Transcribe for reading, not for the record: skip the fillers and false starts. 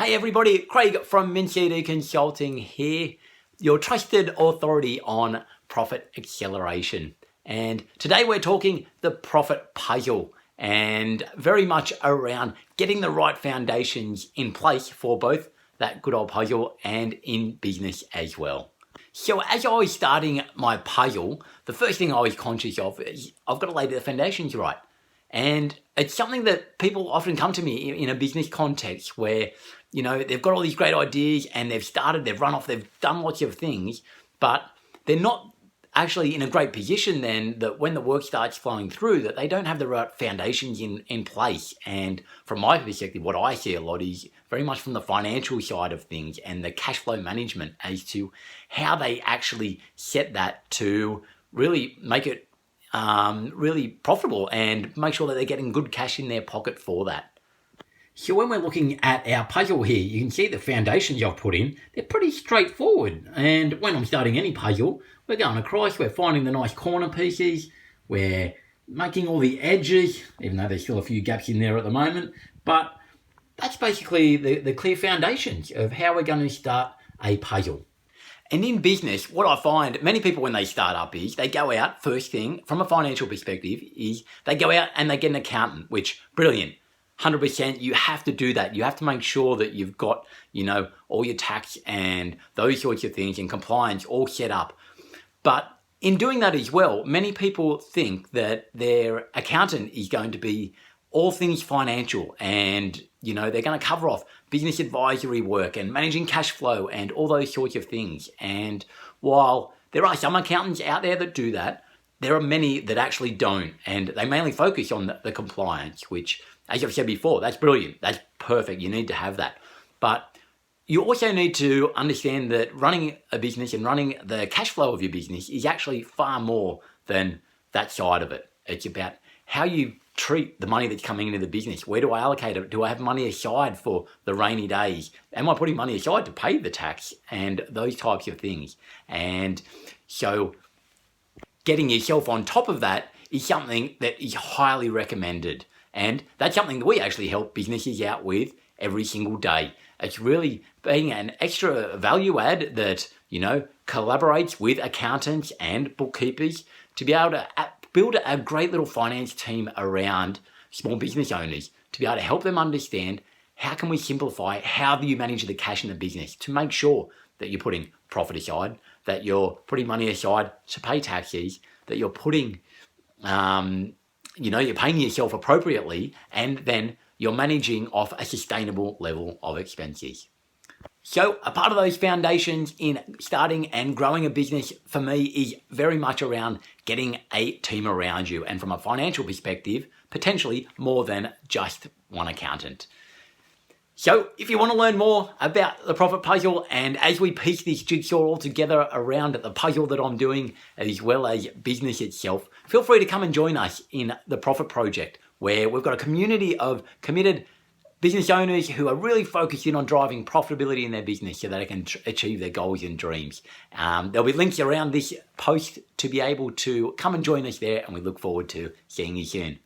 Hey everybody, Craig from MintCD Consulting here, your trusted authority on profit acceleration. And today we're talking the profit puzzle and very much around getting the right foundations in place for both that good old puzzle and in business as well. So as I was starting my puzzle, the first thing I was conscious of is I've got to lay the foundations right. And it's something that people often come to me in a business context where, you know, they've got all these great ideas and they've run off, they've done lots of things, but they're not actually in a great position then that when the work starts flowing through, that they don't have the right foundations in place. And from my perspective, what I see a lot is very much from the financial side of things and the cash flow management as to how they actually set that to really make it really profitable and make sure that they're getting good cash in their pocket for that. So when we're looking at our puzzle here, you can see the foundations I've put in, they're pretty straightforward. And when I'm starting any puzzle, we're going across, we're finding the nice corner pieces, we're making all the edges, even though there's still a few gaps in there at the moment, but that's basically the clear foundations of how we're going to start a puzzle. And in business, what I find many people when they start up is they go out, first thing from a financial perspective is they go out and they get an accountant, which brilliant. 100%, you have to do that. You have to make sure that you've got, you know, all your tax and those sorts of things and compliance all set up. But in doing that as well, many people think that their accountant is going to be all things financial and, you know, they're going to cover off business advisory work and managing cash flow and all those sorts of things. And while there are some accountants out there that do that, there are many that actually don't. And they mainly focus on the compliance, which, as I've said before, that's brilliant. That's perfect. You need to have that. But you also need to understand that running a business and running the cash flow of your business is actually far more than that side of it. It's about how you treat the money that's coming into the business. Where do I allocate it? Do I have money aside for the rainy days? Am I putting money aside to pay the tax and those types of things? And so getting yourself on top of that is something that is highly recommended. And that's something that we actually help businesses out with every single day. It's really being an extra value add that, you know, collaborates with accountants and bookkeepers to be able to build a great little finance team around small business owners to be able to help them understand how can we simplify, how do you manage the cash in the business to make sure that you're putting profit aside, that you're putting money aside to pay taxes, that you're putting, you're paying yourself appropriately, and then you're managing off a sustainable level of expenses. So a part of those foundations in starting and growing a business for me is very much around getting a team around you. And from a financial perspective, potentially more than just one accountant. So if you want to learn more about the profit puzzle and as we piece this jigsaw all together around the puzzle that I'm doing as well as business itself, feel free to come and join us in the Profit Project, where we've got a community of committed business owners who are really focused in on driving profitability in their business so that they can achieve their goals and dreams. There'll be links around this post to be able to come and join us there, and we look forward to seeing you soon.